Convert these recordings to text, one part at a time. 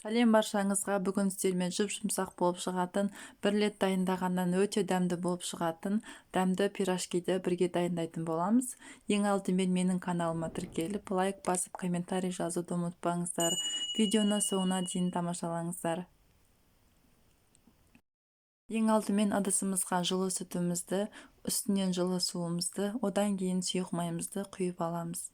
Сәлем баршаңызға. Бүгін сіздермен жұп-жұмсақ болып шығатын, бір рет дайындағаннан өте дәмді болып шығатын дәмді пирожкиді бірге дайындайтын боламыз. Ең алдымен менің каналыма тіркеліп, лайк басып, комментарий жазуды ұмытпаңыздар. Видеоны соңына дейін тамашалаңыздар. Ең алдымен ыдысымызға жылы сүтімізді, үстінен жылы суымызды, одан кейін сұйық майымызды құйып аламыз.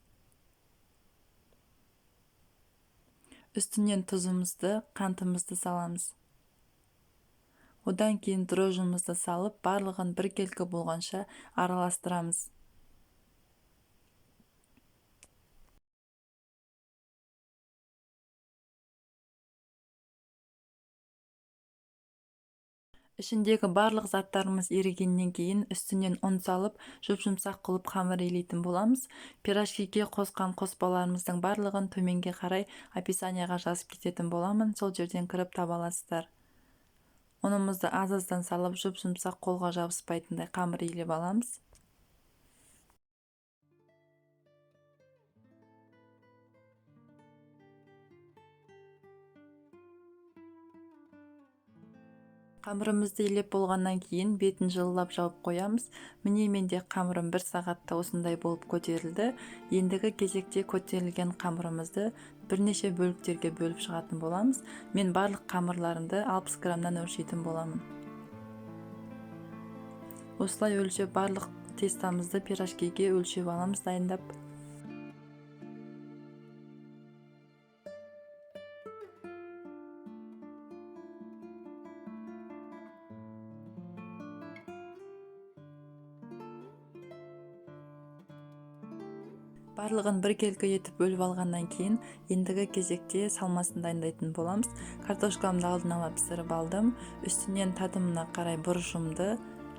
Үстінен тұзымызды, қантымызды саламыз. Одан кейін дрожжымызды салып, барлығын біркелкі болғанша араластырамыз. Ішіндегі барлық заттарымыз ерігеннен кейін үстінен ұн салып, жұп-жұмсақ қылып қамыр илейтін боламыз. Пирожкиге қосқан қоспаларымыздың барлығын төменге қарай описанияға жазып кететін боламын. Сол жерден кіріп таба аласыздар. Ұнымызды аз-аздан салып, жұп-жұмсақ қолға жабыспайтындай қамыр илеп аламыз. Қамырымызды илеп болғаннан кейін бетін жылылап жауып қоямыз. Міне менде қамырым 1 сағатта осындай болып көтерілді. Ендігі кезекте көтерілген қамырымызды бірнеше бөліктерге бөліп шығатын боламыз. Мен барлық қамырларымды 60 граммнан өлшейтін боламын. Осылай өлшеп барлық тестамызды пирожкиге өлшеп аламыз дайындап. Барлығын біркелкі етіп бөліп алғаннан кейін, ендігі кезекте салмасын дайындайтын боламыз. Картошкамды алдын ала пісіріп алдым. Үстінен тадымына қарай бұрышымды,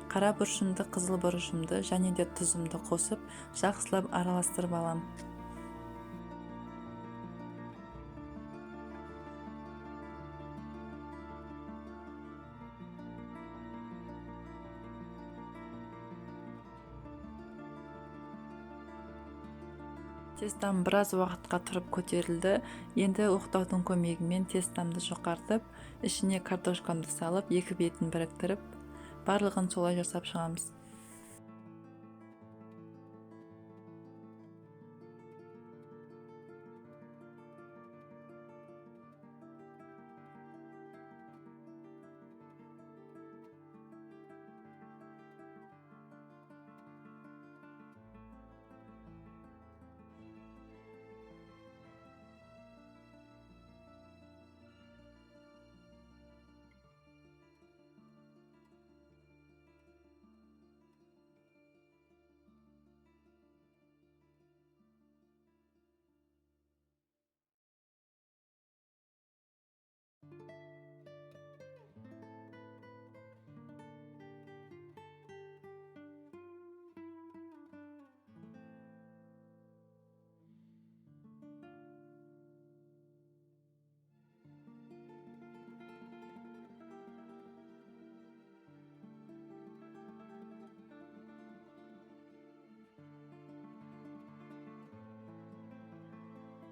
қара бұрышымды, қызыл бұрышымды және де тұзымды қосып, жақсылап араластырып алам. Тестам біраз уақытқа тұрып көтерілді. Енді оқтаудың көмегімен тестамды жоғартып, ішіне картошкамды салып, екі бетін біріктіріп, барлығын солай жасап шығамыз.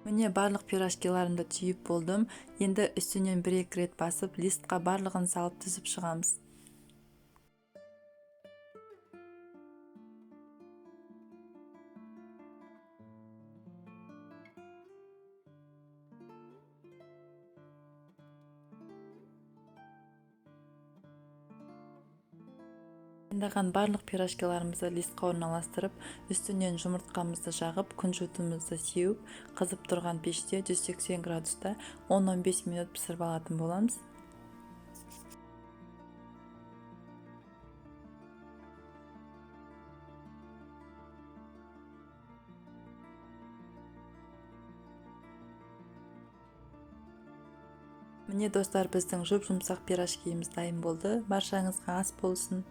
Міне барлық пирожкиларымды түйіп болдым. Енді үстінен 1-2 рет басып, листқа барлығын салып тізіп шығамыз. Дайындаған барлық пирожкиларымызды листқа орналастырып, үстінен жұмыртқамызды жағып, күнжутымызды сеуіп, қызып тұрған пеште 180 градуста 10-15 минут пісіріп алатын боламыз. Міне достар, біздің жұп-жұмсақ пирожкиіміз дайын болды. Баршаңызға ас болсын.